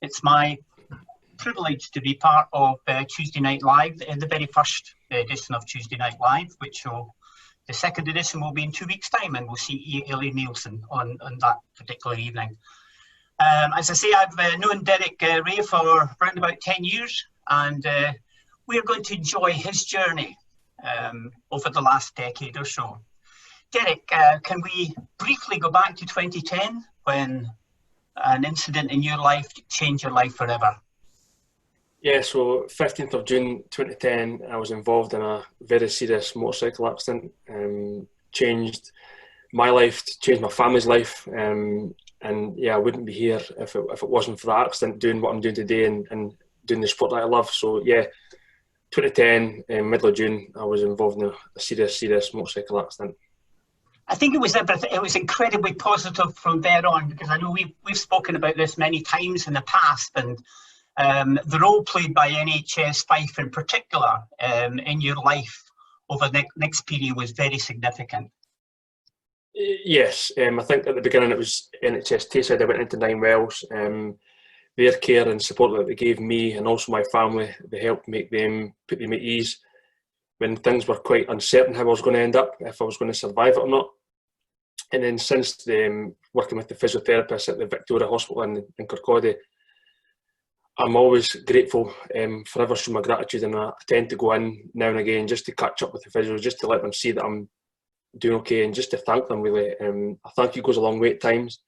It's my privilege to be part of Tuesday Night Live, the very first edition of Tuesday Night Live, the second edition will be in 2 weeks' time, and we'll see Ellie Nielsen on that particular evening. As I say, I've known Derek Ray for around about 10 years, and we're going to enjoy his journey over the last decade or so. Derek, can we briefly go back to 2010 when an incident in your life changed your life forever? Yeah, so 15th of June 2010, I was involved in a very serious motorcycle accident. Changed my life, changed my family's life, and yeah, I wouldn't be here if it wasn't for that accident, doing what I'm doing today and doing the sport that I love. So yeah, 2010, middle of June, I was involved in a serious motorcycle accident. I think it was incredibly positive from there on, because I know we've spoken about this many times in the past, and the role played by NHS Fife in particular in your life over the next period was very significant. Yes, I think at the beginning it was NHS Tayside. I went into 9 Wells. Their care and support that they gave me and also my family, they helped put them at ease when things were quite uncertain how I was going to end up, if I was going to survive it or not. And then since working with the physiotherapist at the Victoria Hospital in Kirkcaldy, I'm always grateful, forever show my gratitude, and I tend to go in now and again just to catch up with the physios, just to let them see that I'm doing okay, and just to thank them really. A thank you goes a long way at times,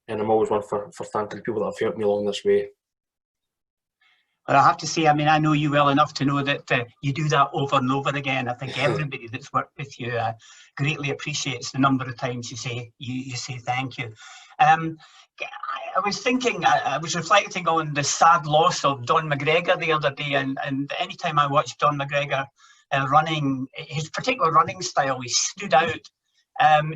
and I'm always one for thanking people that have helped me along this way. Well, I have to say, I mean, I know you well enough to know that you do that over and over again. I think everybody that's worked with you greatly appreciates the number of times you say thank you. I was thinking, I was reflecting on the sad loss of Don McGregor the other day, and anytime I watched Don McGregor running, his particular running style, he stood out.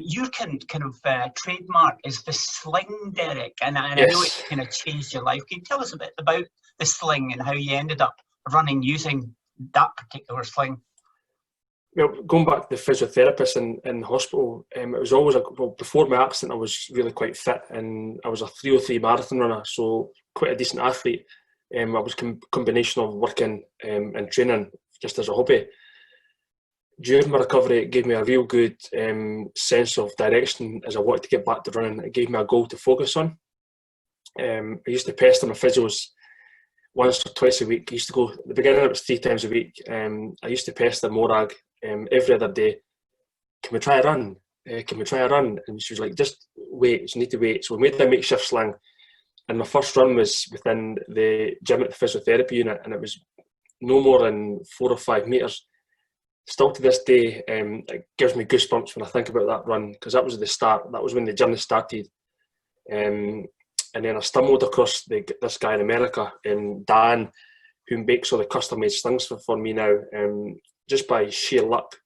Your kind of trademark is the sling, Derek, and I know it's kind of changed your life. Can you tell us a bit about the sling and how you ended up running using that particular sling? Well, going back to the physiotherapist in the hospital, it was always, before my accident I was really quite fit, and I was a 3:03 marathon runner, so quite a decent athlete. I was combination of working and training just as a hobby. During my recovery, it gave me a real good sense of direction as I wanted to get back to running. It gave me a goal to focus on. I used to pester my physios once or twice a week. I used to go, at the beginning it was 3 times a week. I used to pester Morag every other day. Can we try a run? Can we try a run? And she was like, just wait, you need to wait. So we made a makeshift sling. And my first run was within the gym at the physiotherapy unit, and it was no more than 4 or 5 metres. Still to this day, it gives me goosebumps when I think about that run, because that was the start. That was when the journey started. And then I stumbled across this guy in America, Dan, who makes all the custom-made slings for me now. Just by sheer luck,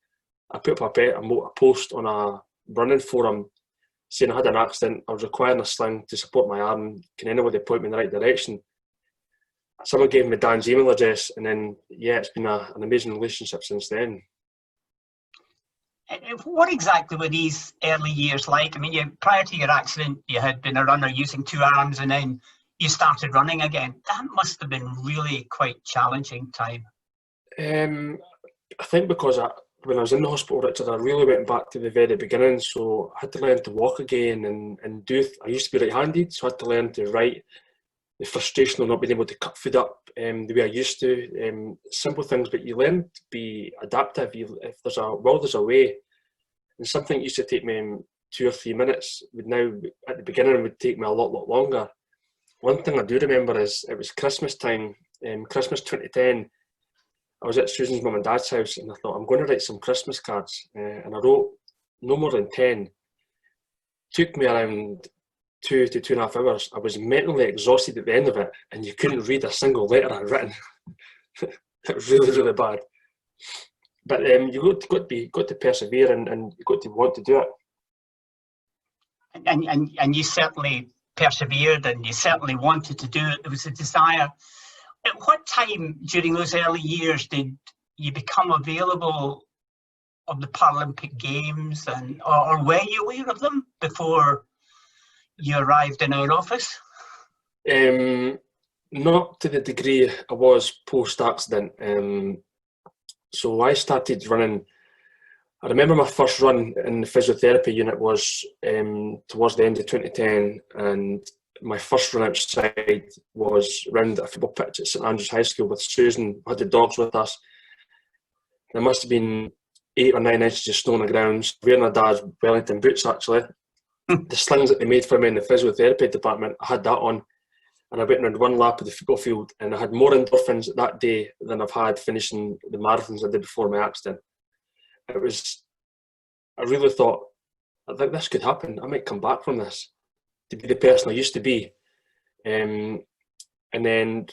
I put up a post on a running forum saying I had an accident, I was requiring a sling to support my arm, can anybody point me in the right direction? Someone gave me Dan's email address, and then, yeah, it's been an amazing relationship since then. What exactly were these early years like? I mean, prior to your accident, you had been a runner using 2 arms, and then you started running again. That must have been really quite challenging time. I think because when I was in the hospital, Richard, I really went back to the very beginning. So I had to learn to walk again and do. I used to be right-handed, so I had to learn to write. The frustration of not being able to cut food up the way I used to, simple things, but you learn to be adaptive. If there's a will, there's a way. And something that used to take me 2 or 3 minutes would now, at the beginning, would take me a lot longer. One thing I do remember is it was Christmas time, Christmas 2010. I was at Susan's mum and dad's house, and I thought, I'm going to write some Christmas cards. And I wrote no more than 10. Took me around 2 to 2.5 hours. I was mentally exhausted at the end of it, and you couldn't read a single letter I'd written. It was really bad. But you got to persevere, and you got to want to do it. And you certainly persevered, and you certainly wanted to do it. There was a desire. At what time during those early years did you become available of the Paralympic Games, or were you aware of them before you arrived in our office? Not to the degree I was post-accident. So I started running. I remember my first run in the physiotherapy unit was towards the end of 2010, and my first run outside was round a football pitch at St Andrews High School with Susan. We had the dogs with us. There must have been 8 or 9 inches of snow on the ground, wearing my dad's Wellington boots actually. The slings that they made for me in the physiotherapy department, I had that on, and I went around one lap of the football field, and I had more endorphins that day than I've had finishing the marathons I did before my accident. I really thought, I think this could happen. I might come back from this to be the person I used to be. And then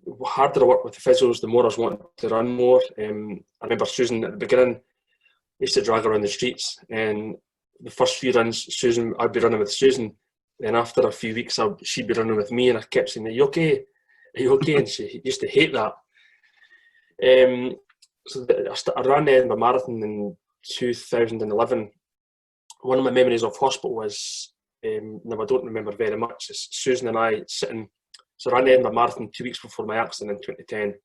the harder I worked with the physios, the more I was wanting to run more. I remember Susan at the beginning, I used to drag her around the streets, and the first few runs, I'd be running with Susan. Then after a few weeks, she'd be running with me, and I kept saying, "Are you okay? Are you okay?" And she used to hate that. So I ran the Edinburgh Marathon in 2011. One of my memories of hospital was, no, I don't remember very much, it's Susan and I sitting. So I ran the Edinburgh Marathon 2 weeks before my accident in 2010.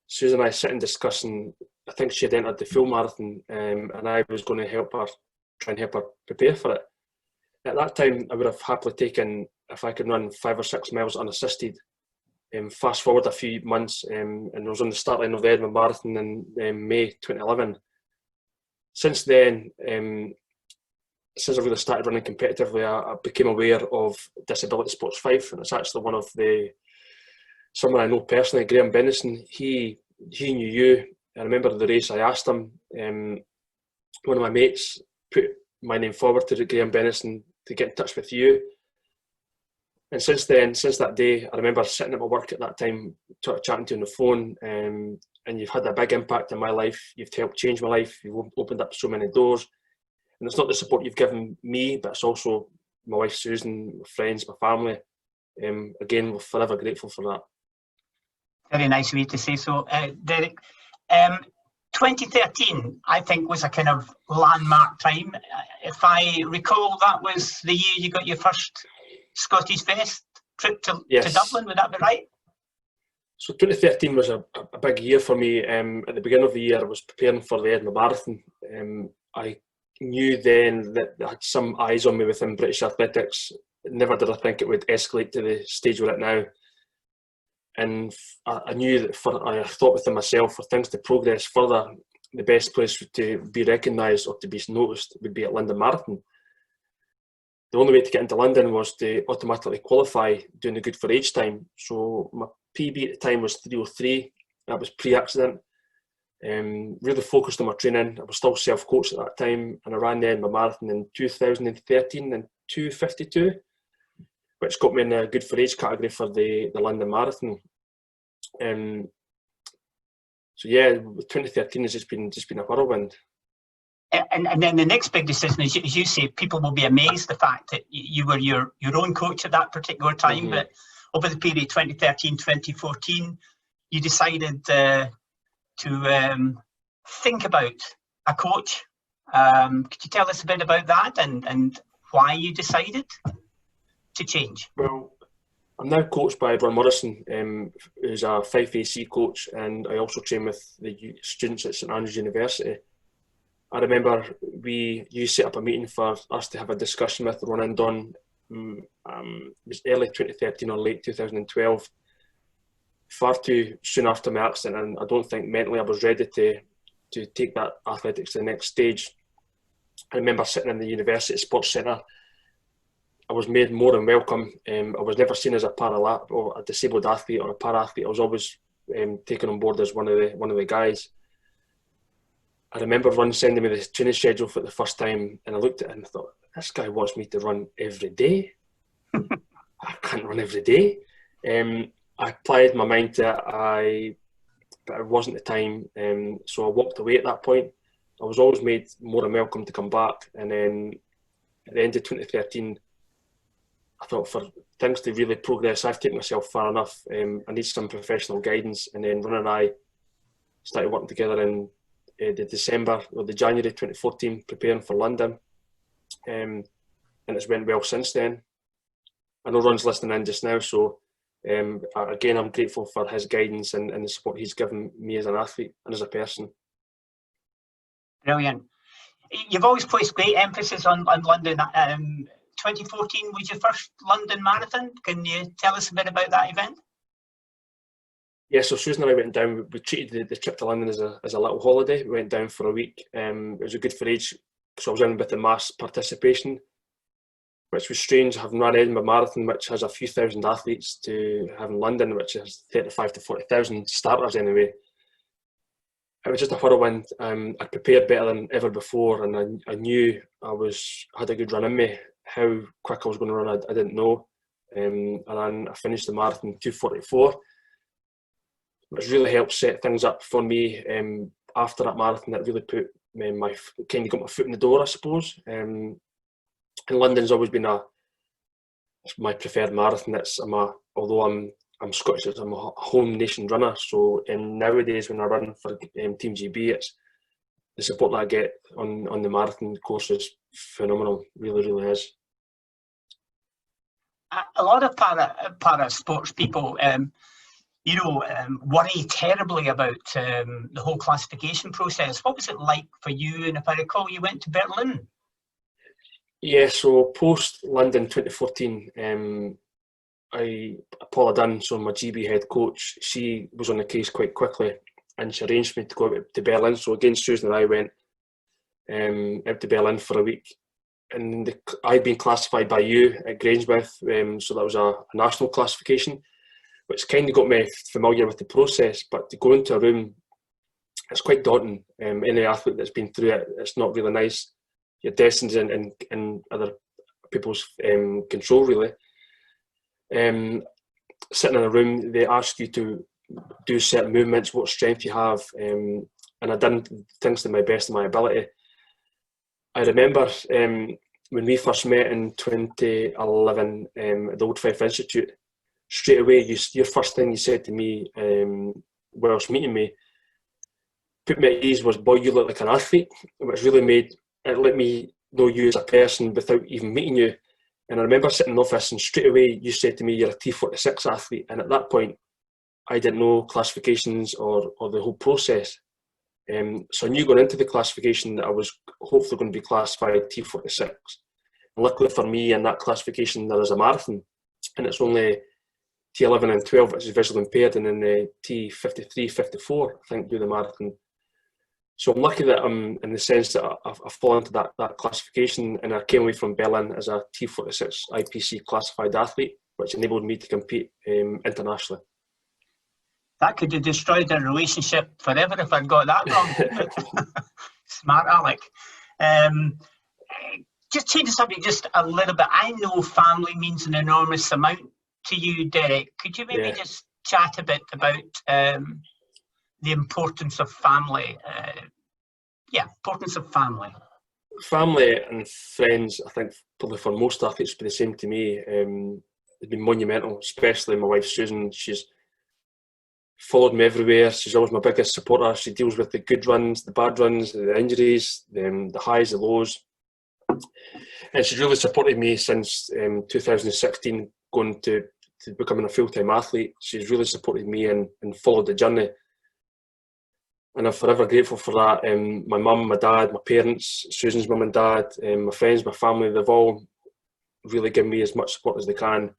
Susan and I sitting discussing, I think she had entered the full marathon, and I was going to help her, try and help her prepare for it. At that time, I would have happily taken, if I could run 5 or 6 miles unassisted. Fast forward a few months, and I was on the start line of the Edinburgh Marathon in May 2011. Since then, since I really started running competitively, I became aware of Disability Sports 5, and it's actually someone I know personally, Graham Bennison. He knew you. I remember the race. I asked him. One of my mates put my name forward to Graham Bennison to get in touch with you. And since then, since that day, I remember sitting at my work at that time, chatting to you on the phone, and you've had a big impact in my life. You've helped change my life. You've opened up so many doors. And it's not the support you've given me, but it's also my wife Susan, my friends, my family. Again, we're forever grateful for that. Very nice of you to say so. Derek, 2013, I think, was a kind of landmark time. If I recall, that was the year you got your first Scottish Fest trip to Dublin, would that be right? So 2013 was a big year for me. At the beginning of the year, I was preparing for the Edinburgh Marathon. I knew then that I had some eyes on me within British athletics. Never did I think it would escalate to the stage we're at now. And I knew that I thought within myself, for things to progress further, the best place to be recognised or to be noticed would be at London Marathon. The only way to get into London was to automatically qualify doing the good for age time. So my PB at the time was 3:03. That was pre-accident. Really focused on my training. I was still self-coached at that time, and I ran the Edinburgh Marathon in 2013 in 2:52, which got me in the good for age category for the London Marathon. So yeah, 2013 has just been a whirlwind. And then the next big decision, as you say, people will be amazed the fact that you were your own coach at that particular time. Mm-hmm. But over the period 2013-2014, you decided to think about a coach. Could you tell us a bit about that and why you decided to change? Well, I'm now coached by Ron Morrison, who's a 5AC coach, and I also train with the students at St Andrews University. I remember you set up a meeting for us to have a discussion with Ron and Don. It was early 2013 or late 2012. Far too soon after my accident, and I don't think mentally I was ready to take that athletics to the next stage. I remember sitting in the University Sports Centre. I was made more than welcome. I was never seen as a paralympic or a disabled athlete or a para-athlete. I was always taken on board as one of the guys. I remember Ron sending me the training schedule for the first time, and I looked at it and I thought, this guy wants me to run every day. I can't run every day. I applied my mind to it, but it wasn't the time, so I walked away at that point. I was always made more than welcome to come back, and then at the end of 2013, I thought for things to really progress, I've taken myself far enough. I need some professional guidance, and then Ron and I started working together in the January 2014, preparing for London, and it's went well since then. I know Ron's listening in just now, so Again, I'm grateful for his guidance and the support he's given me as an athlete and as a person. Brilliant. You've always placed great emphasis on London. 2014 was your first London Marathon. Can you tell us a bit about that event? Yeah, so Susan and I went down. We treated the trip to London as a little holiday. We went down for a week. It was a good for age, so I was in with the mass participation, which was strange, having run Edinburgh Marathon, which has a few thousand athletes, to having London, which has 35 to 40,000 starters anyway. It was just a whirlwind. I prepared better than ever before, and I knew I had a good run in me. How quick I was going to run, I didn't know. And then I finished the marathon 2:44, which really helped set things up for me. After that marathon, it really put kind of got my foot in the door, I suppose. And London's always been my preferred marathon. Although I'm Scottish, I'm a home nation runner. So nowadays when I run for Team GB, it's the support that I get on the marathon course is phenomenal. Really, really is. A lot of para sports people, worry terribly about the whole classification process. What was it like for you? And if I recall, you went to Berlin. Yeah, so post London 2014, Paula Dunn, so my GB head coach, she was on the case quite quickly, and she arranged for me to go out to Berlin. So again, Susan and I went out to Berlin for a week. And I'd been classified by you at Grangemouth, so that was a national classification, which kind of got me familiar with the process. But to go into a room, it's quite daunting. Any athlete that's been through it, it's not really nice. Your destiny's in other people's control, really. Sitting in a room, they ask you to do certain movements, what strength you have, and I done things to my best of my ability. I remember when we first met in 2011 at the Old Fife Institute, straight away, your first thing you said to me whilst meeting me, put me at ease, was, "Boy, you look like an athlete," which really let me know you as a person without even meeting you. And I remember sitting in the office and straight away you said to me, "You're a T46 athlete." And at that point, I didn't know classifications or the whole process. So I knew going into the classification that I was hopefully going to be classified T46. And luckily for me, in that classification, there is a marathon. And it's only T11 and 12, which is visually impaired, and then the T53, 54, I think, do the marathon. So I'm lucky that I'm in the sense that I've fallen into that classification, and I came away from Berlin as a T46 IPC classified athlete, which enabled me to compete internationally. That could have destroyed our relationship forever if I'd got that wrong. Smart Alec. Just change the subject just a little bit. I know family means an enormous amount to you, Derek. Could you maybe just chat a bit about the importance of family? Importance of family. Family and friends, I think probably for most athletes would be the same to me. It's been monumental, especially my wife Susan. She's followed me everywhere. She's always my biggest supporter. She deals with the good runs, the bad runs, the injuries, the highs, the lows. And she's really supported me since 2016, going to becoming a full-time athlete. She's really supported me and followed the journey. And I'm forever grateful for that. My mum, my dad, my parents, Susan's mum and dad, my friends, my family, they've all really given me as much support as they can.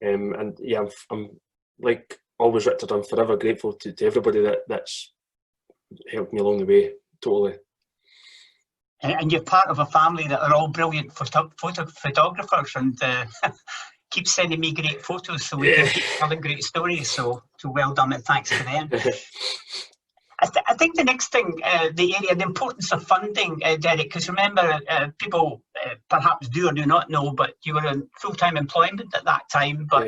And yeah, I'm like always, Richard, I'm forever grateful to everybody that's helped me along the way, totally. And you're part of a family that are all brilliant photographers and keep sending me great photos, so we can keep telling great stories. So well done, and thanks to them. I think the next thing, the importance of funding, Derek, because remember, people perhaps do or do not know, but you were in full-time employment at that time, but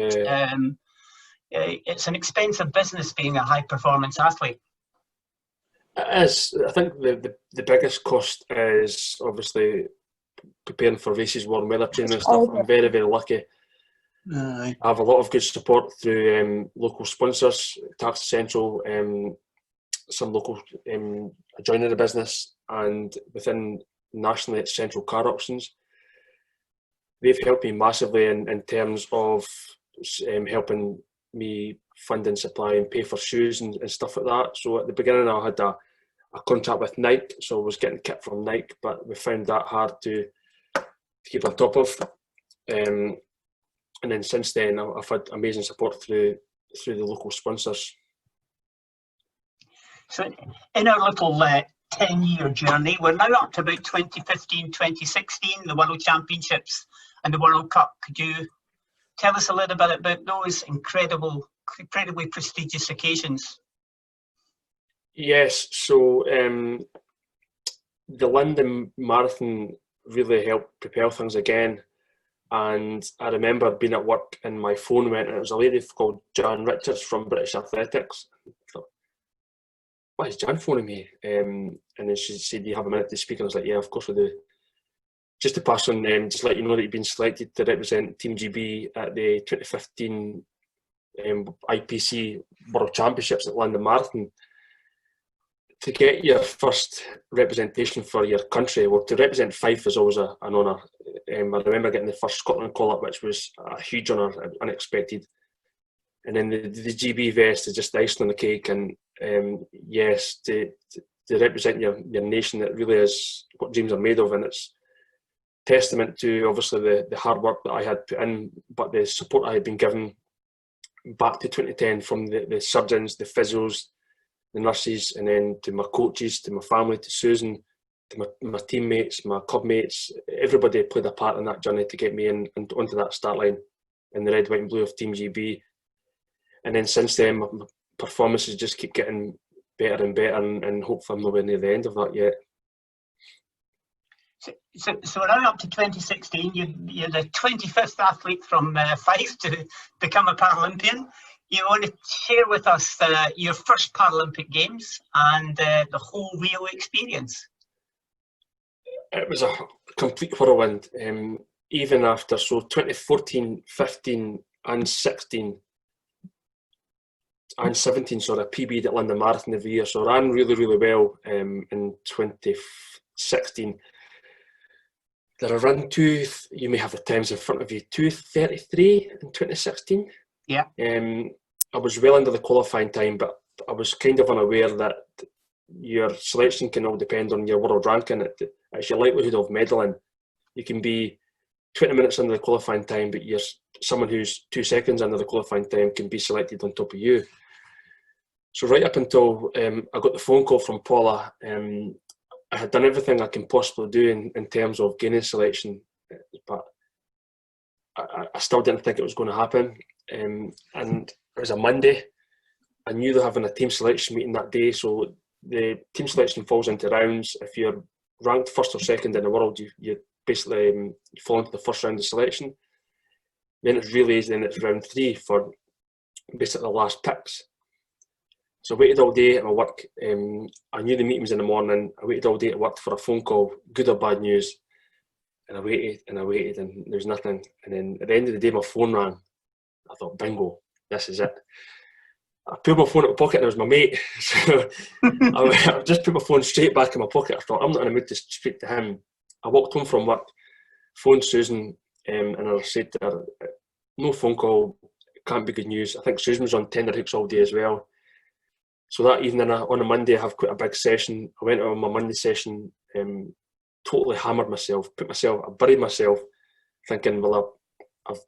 it's an expensive business being a high-performance athlete. It is. I think the biggest cost is obviously preparing for races, warm weather training and stuff. I'm very, very lucky. I have a lot of good support through local sponsors, Tax Central, some local joining the business, and within nationally it's Central Car Auctions. They've helped me massively in terms of helping me fund and supply and pay for shoes and stuff like that. So at the beginning I had a contract with Nike, so I was getting kit from Nike, but we found that hard to keep on top of. And then since then I've had amazing support through the local sponsors. So in our little 10-year journey, we're now up to about 2015, 2016, the World Championships and the World Cup. Could you tell us a little bit about those incredibly prestigious occasions? Yes, so the London Marathon really helped propel things again. And I remember being at work and my phone went, and it was a lady called Jan Richards from British Athletics. I thought, why is Jan phoning me? And then she said, do you have a minute to speak? And I was like, yeah, of course I do. Just to pass on, just let you know that you've been selected to represent Team GB at the 2015 IPC World Championships at London Marathon. To get your first representation for your country, well, to represent Fife is always an honour. I remember getting the first Scotland call-up, which was a huge honour, unexpected. And then the GB vest is just the icing on the cake. And yes, to represent your nation, it really is what dreams are made of. And it's testament to, obviously, the hard work that I had put in, but the support I had been given back to 2010 from the surgeons, the physios, the nurses, and then to my coaches, to my family, to Susan, to my teammates, my club mates. Everybody played a part in that journey to get me in and onto that start line in the red, white and blue of Team GB. And then since then, my performances just keep getting better and better, and hopefully I'm nowhere near the end of that yet. So now up to 2016, you're the 25th athlete from Fife to become a Paralympian. You want to share with us your first Paralympic Games and the whole Rio experience? It was a complete whirlwind. Even after, so 2014, 15 and 16 and 17, so I PB'd at London Marathon every year. So I ran really, really well in 2016. Did I run you may have the times in front of you, 2:33 in 2016? Yeah. I was well under the qualifying time, but I was kind of unaware that your selection can all depend on your world ranking. It's your likelihood of medaling. You can be 20 minutes under the qualifying time, but you're someone who's 2 seconds under the qualifying time can be selected on top of you. So right up until I got the phone call from Paula, I had done everything I can possibly do in terms of gaining selection, but I still didn't think it was going to happen. And it was a Monday. I knew they were having a team selection meeting that day, so the team selection falls into rounds. If you're ranked first or second in the world, you basically you fall into the first round of selection. Then it's relays, then it's round 3 for basically the last picks. So I waited all day at my work. I knew the meeting was in the morning. I waited all day at work for a phone call, good or bad news. And I waited and there was nothing. And then at the end of the day, my phone rang. I thought, bingo, this is it. I pulled my phone out of my pocket and it was my mate. So I just put my phone straight back in my pocket. I thought, I'm not in a mood to speak to him. I walked home from work, phoned Susan, and I said to her, no phone call, can't be good news. I think Susan was on tender hooks all day as well. So that evening on a Monday, I have quite a big session. I went out on my Monday session, totally hammered myself, I buried myself, thinking, well,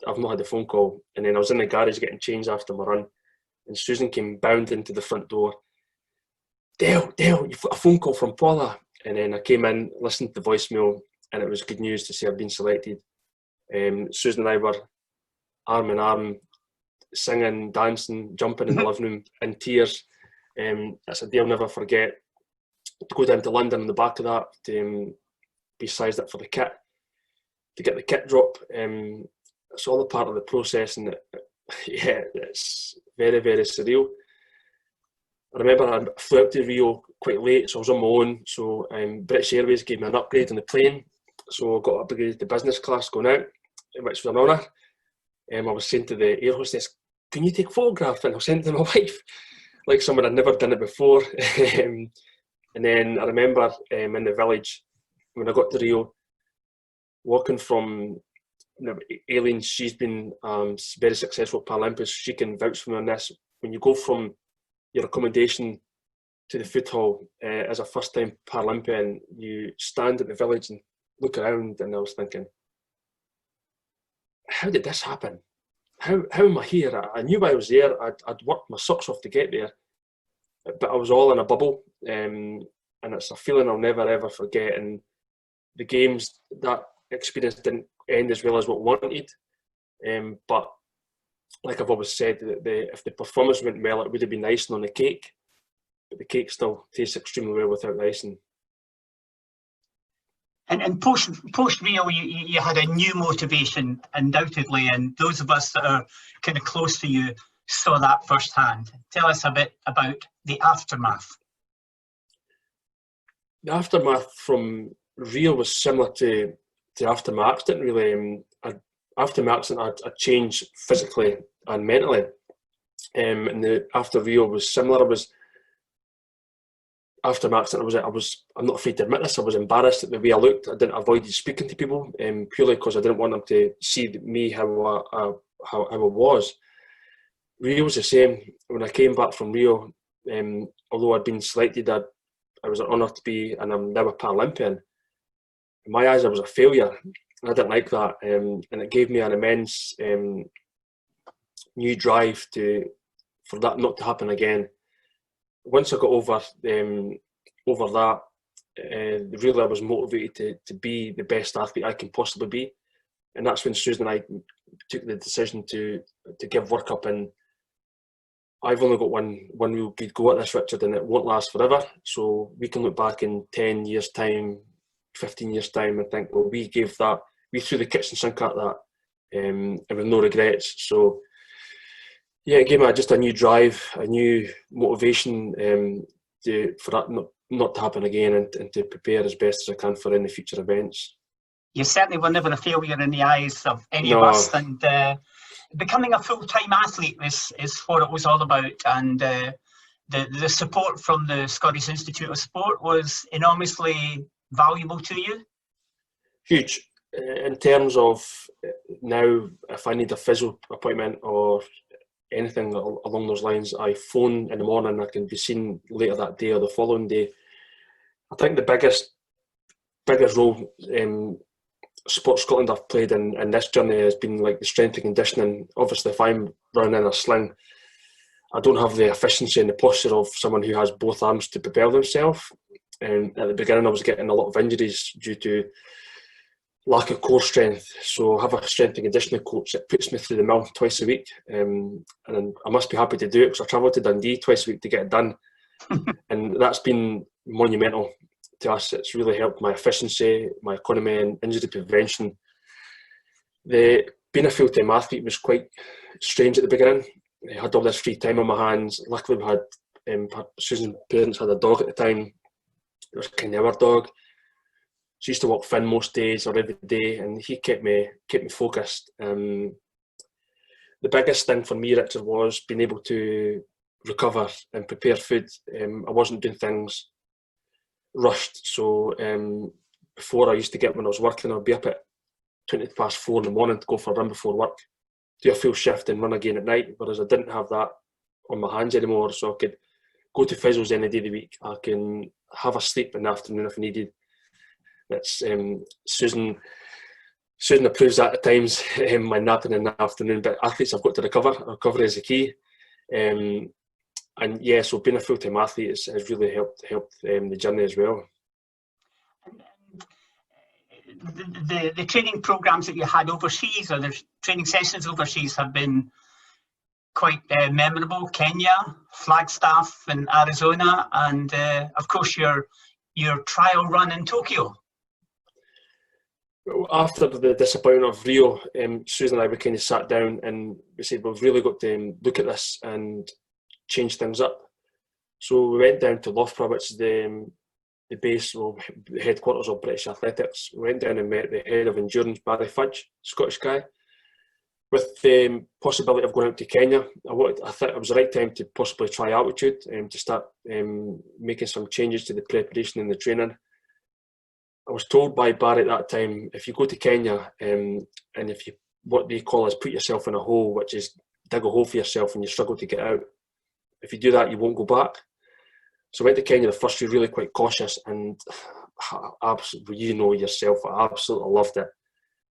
I've not had a phone call. And then I was in the garage getting changed after my run, and Susan came bounding to the front door. Dale, you've got a phone call from Paula. And then I came in, listened to the voicemail, and it was good news to say I'd been selected. Susan and I were arm in arm, singing, dancing, jumping in the living room in tears. That's a day I'll never forget. To go down to London on the back of that, to be sized up for the kit, to get the kit drop. It's all a part of the process, and yeah, it's very, very surreal. I remember I flew out to Rio quite late, so I was on my own. So British Airways gave me an upgrade on the plane, so I got upgraded to business class going out, which was an honour. I was saying to the air hostess, "Can you take a photograph?" And I'll send it to my wife, like someone had never done it before. And then I remember in the village when I got to Rio, walking from Aileen, she's been very successful Paralympian. She can vouch for me on this. When you go from your accommodation to the food hall as a first-time Paralympian, you stand at the village and look around, and I was thinking, how did this happen? How am I here? I knew I was there. I'd worked my socks off to get there, but I was all in a bubble, and it's a feeling I'll never ever forget. And the games, that experience didn't end as well as what wanted, but like I've always said, if the performance went well, it would have been icing on the cake, but the cake still tastes extremely well without the icing. And post Rio, you had a new motivation, undoubtedly, and those of us that are kind of close to you saw that firsthand. Tell us a bit about the aftermath. The aftermath from Rio was similar to after my accident, really. After my accident, I changed physically and mentally, and after Rio was similar. After my accident, I'm not afraid to admit this, I was embarrassed at the way I looked. I didn't avoid speaking to people, purely because I didn't want them to see me how I was. Rio was the same. When I came back from Rio, although I'd been selected, I was honoured to be, and I'm now a Paralympian. In my eyes, I was a failure. I didn't like that, and it gave me an immense new drive for that not to happen again. Once I got over that, really I was motivated to be the best athlete I can possibly be, and that's when Susan and I took the decision to give work up. And I've only got one real good go at this, Richard, and it won't last forever. So we can look back in 10 years' time, 15 years' time, and think, well, we threw the kitchen sink at that, and with no regrets. So yeah, it gave me just a new drive, a new motivation for that not to happen again, and to prepare as best as I can for any future events. You certainly were never a failure in the eyes of any of us, and becoming a full-time athlete is what it was all about. And the support from the Scottish Institute of Sport was enormously valuable to you? Huge. In terms of now, if I need a physio appointment or anything along those lines, I phone in the morning, I can be seen later that day or the following day. I think the biggest role Sport Scotland have played in this journey has been like the strength and conditioning. Obviously, if I'm running in a sling, I don't have the efficiency and the posture of someone who has both arms to propel themselves. And at the beginning, I was getting a lot of injuries due to lack of core strength. So I have a strength and conditioning coach that puts me through the mill twice a week, and I must be happy to do it because I travel to Dundee twice a week to get it done. And that's been monumental to us. It's really helped my efficiency, my economy and injury prevention. Being a full-time athlete was quite strange at the beginning. I had all this free time on my hands. Luckily we had, Susan's parents had a dog at the time. It was kind of our dog. She used to walk Finn most days or every day, and he kept me focused. The biggest thing for me, Richard, was being able to recover and prepare food. I wasn't doing things rushed. So before, I used to get, when I was working, I'd be up at 4:20 in the morning to go for a run before work, do a full shift and run again at night, whereas I didn't have that on my hands anymore. So I could go to physios any day of the week. I can have a sleep in the afternoon if needed. That's Susan approves that at times, my napping in the afternoon, but athletes have got to recover. Recovery is the key. And yeah, so being a full-time athlete has really helped the journey as well. The training programs that you had overseas, or the training sessions overseas, have been quite memorable. Kenya, Flagstaff in Arizona, and of course your trial run in Tokyo. After the disappointment of Rio, Susan and I, we kind of sat down and we said, we've really got to look at this and change things up. So we went down to Loughborough, which is the base, or the headquarters of British Athletics. We went down and met the head of endurance, Barry Fudge, Scottish guy, with the possibility of going out to Kenya. I thought it was the right time to possibly try altitude, to start making some changes to the preparation and the training. I was told by Barry at that time, if you go to Kenya, and if you, what they call is put yourself in a hole, which is dig a hole for yourself and you struggle to get out. If you do that, you won't go back. So I went to Kenya the first year really quite cautious, and absolutely, you know yourself, I absolutely loved it.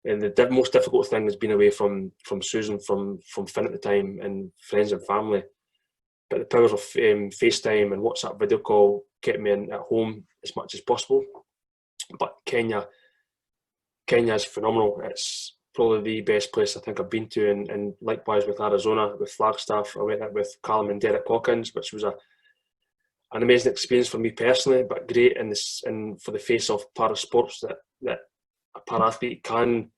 And the most difficult thing was being away from Susan, from Finn at the time, and friends and family. But the powers of FaceTime and WhatsApp video call kept me at home as much as possible. But Kenya is phenomenal. It's probably the best place I think I've been to, and likewise with Arizona, with Flagstaff. I went out with Callum and Derek Hawkins, which was an amazing experience for me personally, but great and for the face of para sports that a para athlete can.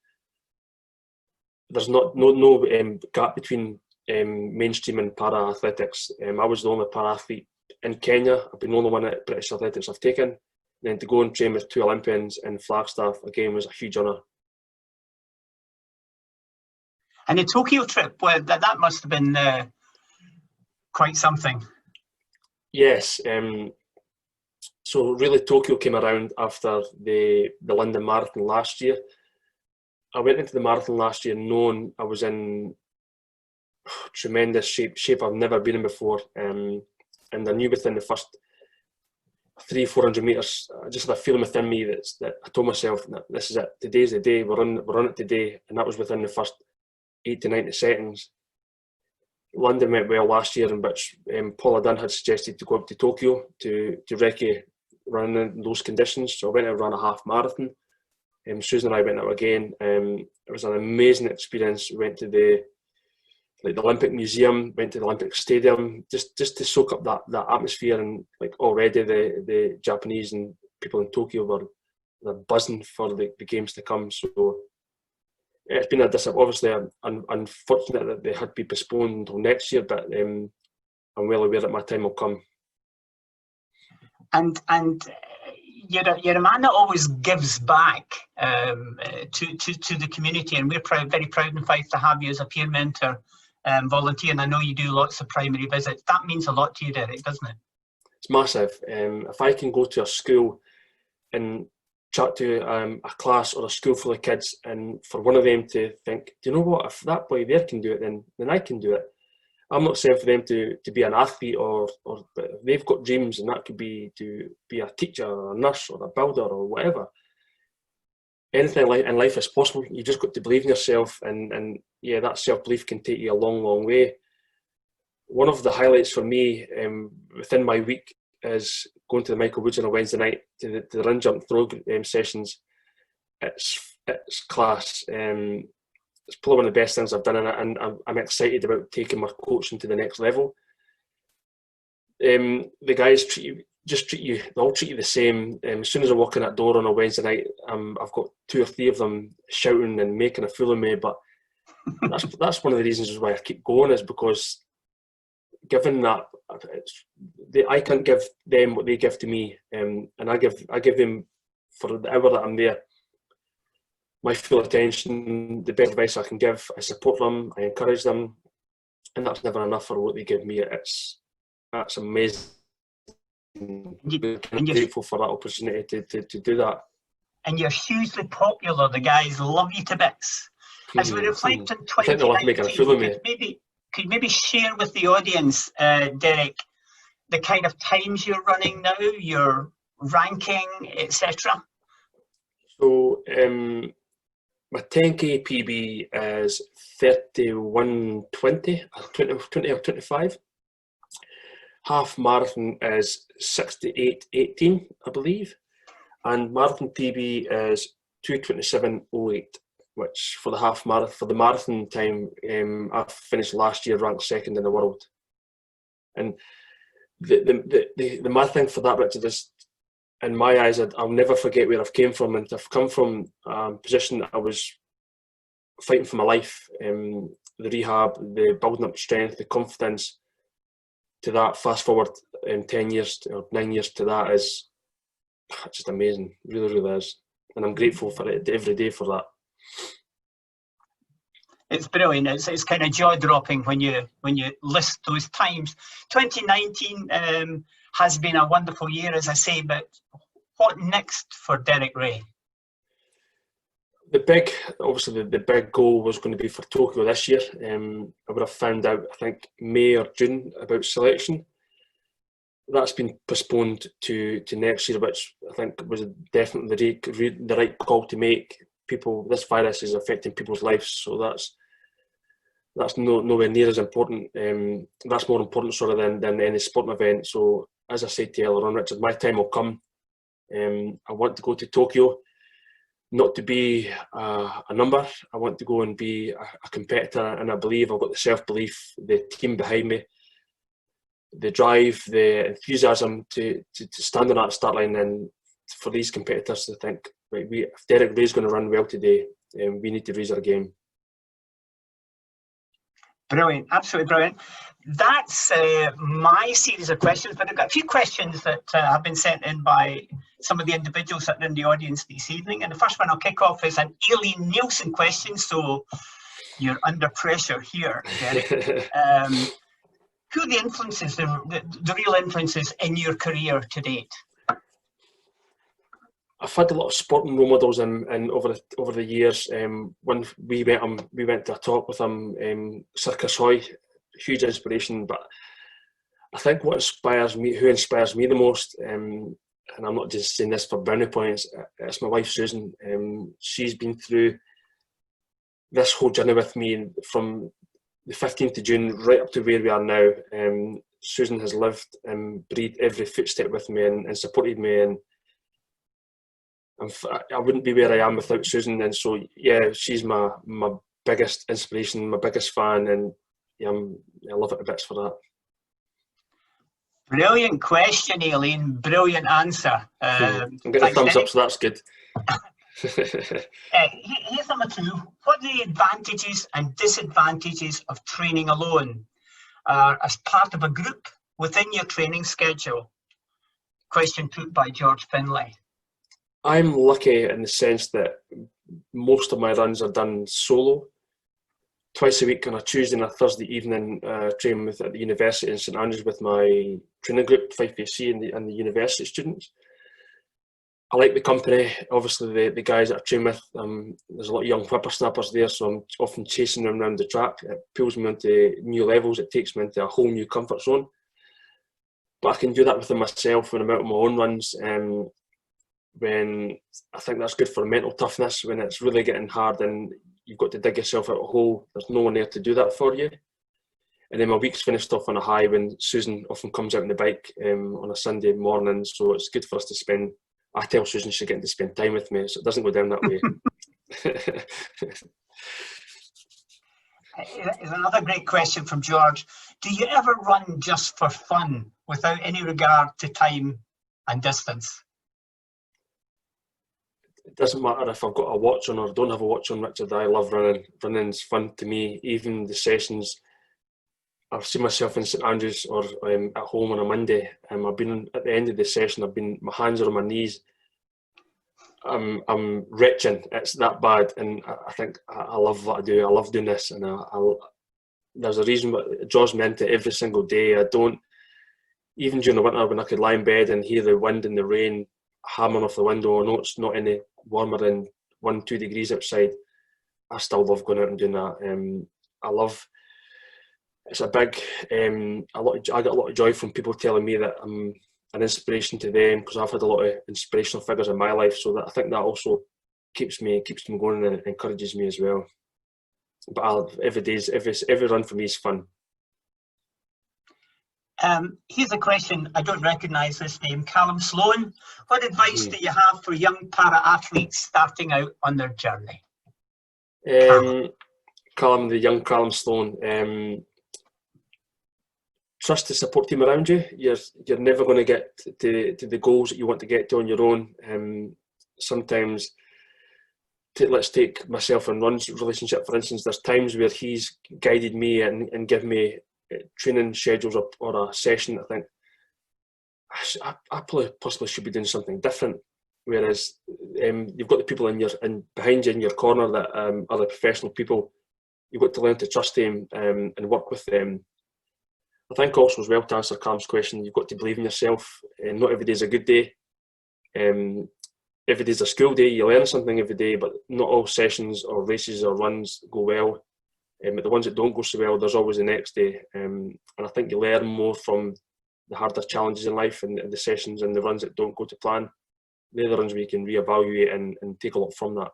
There's no gap between mainstream and para athletics. I was the only para athlete in Kenya. I've been the only one at British Athletics I've taken. And then to go and train with 2 Olympians in Flagstaff again was a huge honour. And the Tokyo trip, well, that must have been quite something. Yes. So really Tokyo came around after the London Marathon last year. I went into the marathon last year knowing I was in tremendous shape I've never been in before. And I knew within the first 300-400 metres, I just had a feeling within me that I told myself, this is it, today's the day, we're on it today. And that was within the first 80 to 90 seconds. London went well last year, in which Paula Dunn had suggested to go up to Tokyo to recce run in those conditions. So I went out and ran a half marathon. Susan and I went out again. It was an amazing experience. We went to the Olympic Museum, went to the Olympic Stadium, just to soak up that atmosphere. And like already the Japanese and people in Tokyo were buzzing for the games to come. So it's been obviously unfortunate that they had to be postponed until next year, but I'm well aware that my time will come. And you're a man that always gives back to the community, and we're very proud in Fife to have you as a peer mentor, volunteer. And I know you do lots of primary visits. That means a lot to you, Derek, doesn't it? It's massive. If I can go to a school and chat to a class or a school full of kids, and for one of them to think, do you know what, if that boy there can do it, then I can do it. I'm not saying for them to be an athlete or but if they've got dreams, and that could be to be a teacher or a nurse or a builder or whatever. Anything in life is possible. You just got to believe in yourself, and yeah, that self-belief can take you a long, long way. One of the highlights for me within my week is going to the Michael Woods on a Wednesday night to the run, jump, throw sessions. It's class. It's probably one of the best things I've done in it, and I'm excited about taking my coaching to the next level. The guys they all treat you the same. As soon as I walk in that door on a Wednesday night, I've got 2 or 3 of them shouting and making a fool of me. But that's one of the reasons why I keep going, is because given that I can't give them what they give to me, and I give them, for the hour that I'm there, my full attention, the best advice I can give. I support them, I encourage them, and that's never enough for what they give me. That's amazing. I'm grateful for that opportunity to do that. And you're hugely popular. The guys love you to bits. As we reflect on 2019, I think they love making a fool of me. Could maybe share with the audience, Derek, the kind of times you're running now, your ranking, etc. So my 10k PB is 31:20, 20 or 25. Half marathon is 68:18, I believe, and marathon PB is 2:27:08, which for the half marathon, for the marathon time, I finished last year ranked 2nd in the world. And the mad thing for that, Richard, is, in my eyes, I'll never forget where I've came from, and I've come from a position that I was fighting for my life, the rehab, the building up strength, the confidence, to that. Fast forward 10 years or 9 years to that is just amazing, really, really is, and I'm grateful for it every day for that. It's brilliant. It's kind of jaw-dropping when you list those times. 2019 has been a wonderful year, as I say, but What next for Derek Ray? Obviously the big goal was going to be for Tokyo this year. I would have found out, I think, May or June about selection. That's been postponed to next year, which I think was definitely the right call to make. This virus is affecting people's lives, so that's nowhere near as important. That's more important than any sporting event. So as I said to you earlier on, Richard, my time will come. I want to go to Tokyo, not to be a number. I want to go and be a competitor, and I believe I've got the self-belief, the team behind me, the drive, the enthusiasm to stand on that start line, and for these competitors to think, right, if Derek Ray's going to run well today, we need to raise our game. Brilliant, absolutely brilliant. That's my series of questions, but I've got a few questions that have been sent in by some of the individuals that are in the audience this evening. And the first one I'll kick off is an Aileen Nielsen question, so you're under pressure here, Derek. Who are the influences, the real influences in your career to date? I've had a lot of sporting role models and over the years. When we went to a talk with him, Circus Hoy, huge inspiration. But I think who inspires me the most, and I'm not just saying this for brownie points, it's my wife Susan. She's been through this whole journey with me from the 15th of June right up to where we are now. Susan has lived and breathed every footstep with me and supported me, and I wouldn't be where I am without Susan. And so yeah, she's my biggest inspiration, my biggest fan, and yeah, I love it to bits for that. Brilliant question, Aileen. Brilliant answer. I'm getting a thumbs up, so that's good. Here's number two. What are the advantages and disadvantages of training alone as part of a group within your training schedule? Question put by George Finlay. I'm lucky in the sense that most of my runs are done solo. Twice a week on a Tuesday and a Thursday evening, training at the university in St Andrews with my training group, 5PC, and the university students. I like the company. Obviously, the guys that I train with, there's a lot of young whippersnappers there, so I'm often chasing them around the track. It pulls me into new levels. It takes me into a whole new comfort zone. But I can do that within myself when I'm out on my own runs. When I think that's good for mental toughness, when it's really getting hard and you've got to dig yourself out a hole, there's no one there to do that for you. And then my week's finished off on a high when Susan often comes out on the bike on a Sunday morning, so it's good for us to spend. I tell Susan she's getting to spend time with me, so it doesn't go down that way. Here's another great question from George. Do you ever run just for fun without any regard to time and distance? It doesn't matter if I've got a watch on or don't have a watch on, Richard. I love running. Running's fun to me. Even the sessions, I've seen myself in St Andrews or at home on a Monday. I've been at the end of the session. My hands are on my knees. I'm retching. It's that bad, and I think I love what I do. I love doing this, and there's a reason. But it draws me into every single day. I don't, even during the winter when I could lie in bed and hear the wind and the rain hammering off the window. I know it's not any warmer than 1-2 degrees outside. I still love going out and doing that. It's a big. I get a lot of joy from people telling me that I'm an inspiration to them, because I've had a lot of inspirational figures in my life. So that I think that also keeps me going and encourages me as well. But every run for me is fun. Here's a question. I don't recognise this name. Callum Sloan. What advice do you have for young para-athletes starting out on their journey? Callum, the young Callum Sloan. Trust the support team around you. You're never going to get to the goals that you want to get to on your own. Sometimes, let's take myself and Ron's relationship, for instance. There's times where he's guided me and given me training schedules or a session. I think I possibly should be doing something different. Whereas you've got the people behind you in your corner that are the professional people. You've got to learn to trust them and work with them. I think also as well, to answer Cam's question, you've got to believe in yourself. Not every day is a good day. every day's a school day. You learn something every day, but not all sessions or races or runs go well. But the ones that don't go so well, there's always the next day. And I think you learn more from the harder challenges in life and the sessions and the runs that don't go to plan. They're the runs where you can reevaluate and take a lot from that.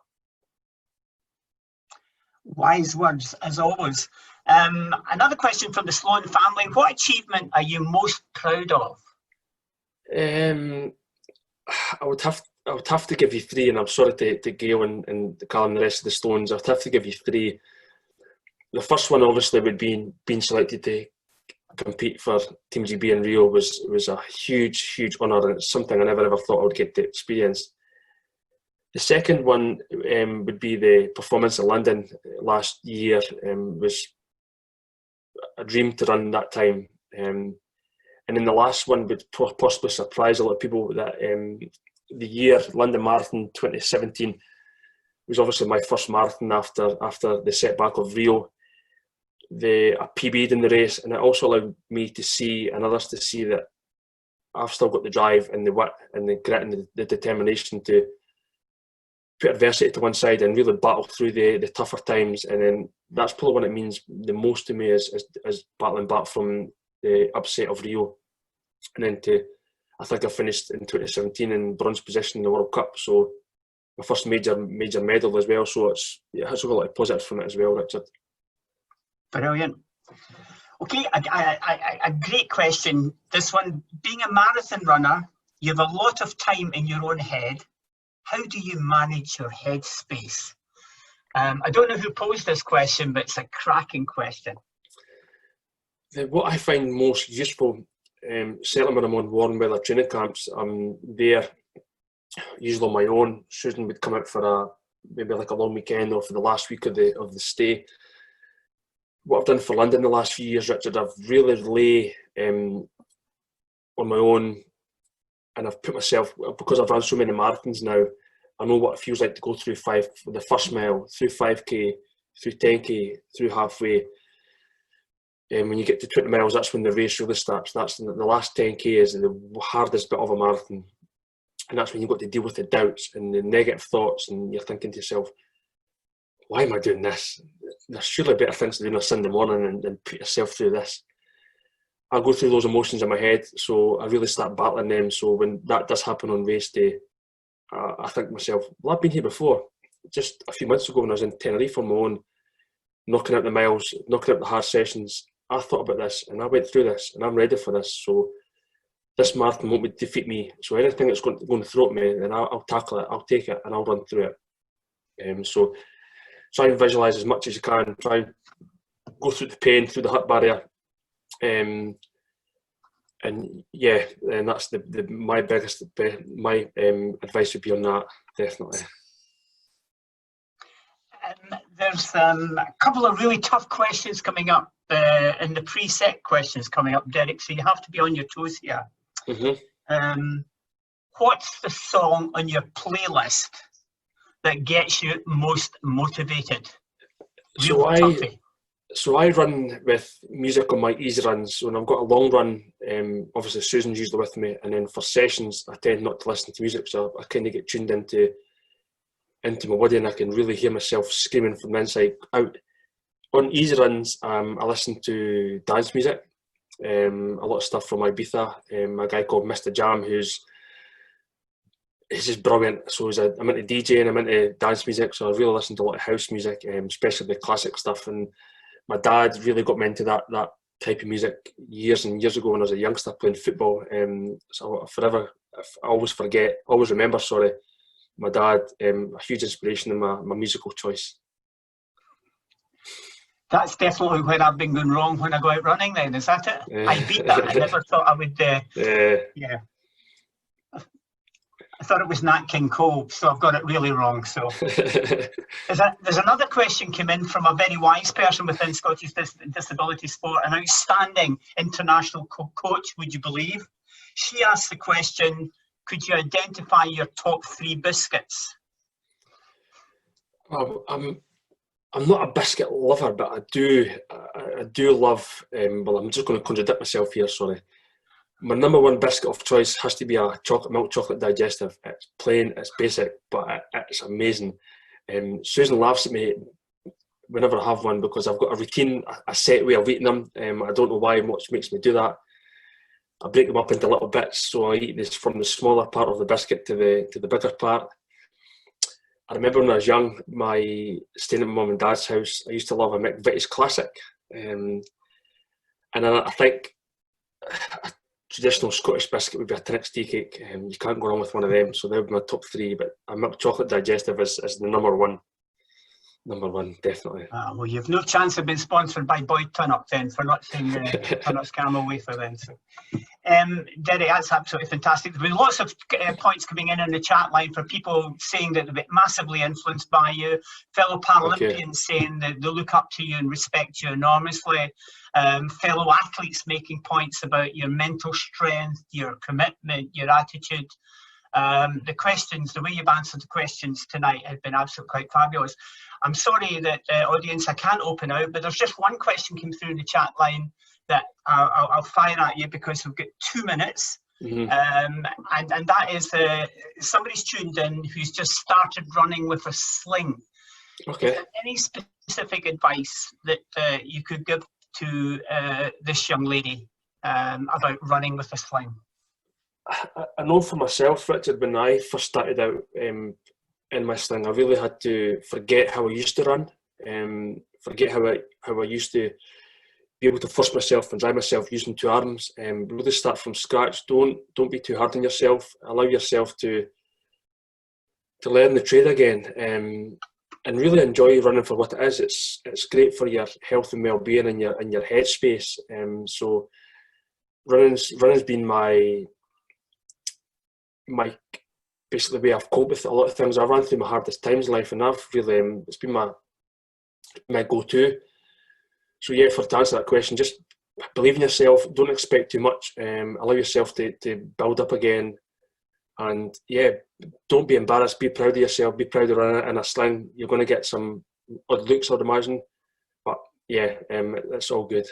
Wise words, as always. Another question from the Sloan family. What achievement are you most proud of? I would have to give you three, and I'm sorry to Gail and Callum and the rest of the Stones. I'd have to give you three. The first one obviously would be being selected to compete for Team GB in Rio was a huge honour, and it's something I never ever thought I would get to experience. The second one would be the performance in London last year. Was a dream to run that time. And then the last one would possibly surprise a lot of people, that the year London Marathon 2017 was obviously my first marathon after the setback of Rio. I PB'd in the race, and it also allowed me to see, and others to see, that I've still got the drive and the wit and the grit and the determination to put adversity to one side and really battle through the tougher times. And then that's probably what it means the most to me is battling back from the upset of Rio, and then I think I finished in 2017 in bronze position in the World Cup, so my first major medal as well. So it has a lot of positives from it as well, Richard. Brilliant. Okay, a great question. This one, being a marathon runner, you have a lot of time in your own head. How do you manage your head space? I don't know who posed this question, but it's a cracking question. What I find most useful, certainly when I'm on warm weather training camps, I'm there usually on my own. Susan would come out for maybe like a long weekend or for the last week of the stay. What I've done for London the last few years, Richard, I've really lay on my own, and I've put myself, because I've run so many marathons now, I know what it feels like to go through the first mile, through 5k, through 10k, through halfway. And when you get to 20 miles, that's when the race really starts. That's the last 10k is the hardest bit of a marathon. And that's when you've got to deal with the doubts and the negative thoughts, and you're thinking to yourself, why am I doing this? There's surely better things to do on a Sunday morning than put yourself through this. I go through those emotions in my head, so I really start battling them. So when that does happen on race day, I think to myself, well, I've been here before. Just a few months ago when I was in Tenerife on my own, knocking out the miles, knocking out the hard sessions, I thought about this and I went through this and I'm ready for this. So this marathon won't defeat me. So anything that's going to throw at me, then I'll tackle it, I'll take it, and I'll run through it. So try and visualise as much as you can. Try and go through the pain, through the hurt barrier. And yeah, and that's my biggest, my advice would be on that, definitely. There's a couple of really tough questions coming up in the preset questions coming up, Derek, so you have to be on your toes here. Mm-hmm. What's the song on your playlist that gets you most motivated? So I run with music on my easy runs. When I've got a long run, obviously Susan's usually with me, and then for sessions I tend not to listen to music, so I kind of get tuned into my body and I can really hear myself screaming from the inside out. On easy runs, I listen to dance music, a lot of stuff from Ibiza, a guy called Mr. Jam he's just brilliant. So I'm into DJing, I'm into dance music, so I really listen to a lot of house music, especially the classic stuff. And my dad really got me into that type of music years and years ago when I was a youngster playing football. So I always remember, my dad, a huge inspiration in my musical choice. That's definitely where I've been going wrong when I go out running then, is that it? I beat that. I never thought I would, yeah. I thought it was Nat King Cole, so I've got it really wrong. So there's another question came in from a very wise person within Scottish disability sport, an outstanding international coach, would you believe? She asked the question, could you identify your top 3 biscuits? I'm not a biscuit lover, but I do love, well, I'm just going to contradict myself here, sorry. My number one biscuit of choice has to be a milk chocolate digestive. It's plain, it's basic, but it's amazing. Susan laughs at me whenever I have one because I've got a routine, a set way of eating them. I don't know why much makes me do that. I break them up into little bits, so I eat this from the smaller part of the biscuit to the bigger part. I remember when I was young, staying at my mum and dad's house, I used to love a McVitie's Classic. And I think a traditional Scottish biscuit would be a Trinix tea cake. You can't go wrong with one of them, so they would be my top three, but a milk chocolate digestive is the number one. Number one, definitely. Well, you've no chance of being sponsored by Boyd Tunnup then for not saying Tunnup's caramel wafer then. So, Derek, that's absolutely fantastic. There's been lots of points coming in the chat line for people saying that they've been massively influenced by you, fellow Paralympians saying that they look up to you and respect you enormously, fellow athletes making points about your mental strength, your commitment, your attitude. The questions, the way you've answered the questions tonight have been absolutely quite fabulous. I'm sorry that audience, I can't open out, but there's just one question came through in the chat line that I'll fire at you because we've got 2 minutes. And that is somebody's tuned in who's just started running with a sling. Okay. Is there any specific advice that you could give to this young lady about running with a sling? I know for myself, Richard, when I first started out in my sling, I really had to forget how I used to run, forget how I used to be able to force myself and drive myself using 2 arms, really start from scratch. Don't be too hard on yourself. Allow yourself to learn the trade again, and really enjoy running for what it is. It's great for your health and well-being and your headspace. So running's been my basically way I've coped with a lot of things. I ran through my hardest times in life, and I've really it's been my go-to. So yeah, to answer that question, just believe in yourself. Don't expect too much. Allow yourself to build up again, and yeah, don't be embarrassed. Be proud of yourself. Be proud of running in a sling. You're going to get some odd looks, I'd imagine, but yeah, it's all good.